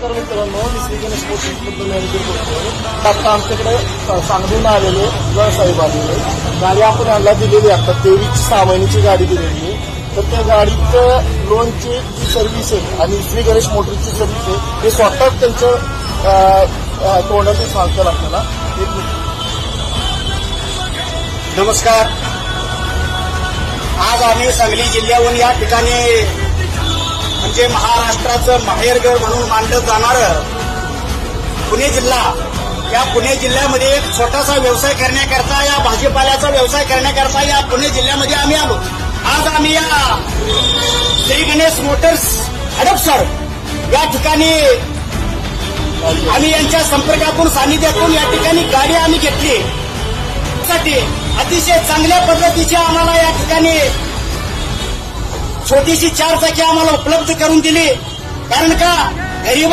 नमस्कार मित्रांनो, मी श्री गणेश मोटर्समधून मॅनेजर बोलतोय. आता आमच्याकडे सांगून आलेले साहेब आलेले गाडी आपण यांना दिलेली आता 23/6 महिन्याची गाडी दिलेली आहे. तर त्या गाडीचं लोनची जी सर्व्हिस आहे आणि श्री गणेश मोटर्सची सर्व्हिस आहे हे स्वतःच त्यांचं तोंडातून सांगतात आपल्याला. नमस्कार. आज आम्ही सांगली जिल्ह्याहून या ठिकाणी म्हणजे महाराष्ट्राचं माहेरघर म्हणून मानलं जाणारं पुणे जिल्हा, या पुणे जिल्ह्यामध्ये एक छोटासा व्यवसाय करण्याकरता, या भाजीपाल्याचा व्यवसाय करण्याकरता या पुणे जिल्ह्यामध्ये आम्ही आलो. आज आम्ही या श्री गणेश मोटर्स हडपसर या ठिकाणी आम्ही यांच्या संपर्कातून, सानिध्यातून या ठिकाणी गाडी आम्ही घेतली. अतिशय चांगल्या पद्धतीची आम्हाला या ठिकाणी छोटीशी 4 चाकी आम्हाला उपलब्ध करून दिली. कारण का गरीब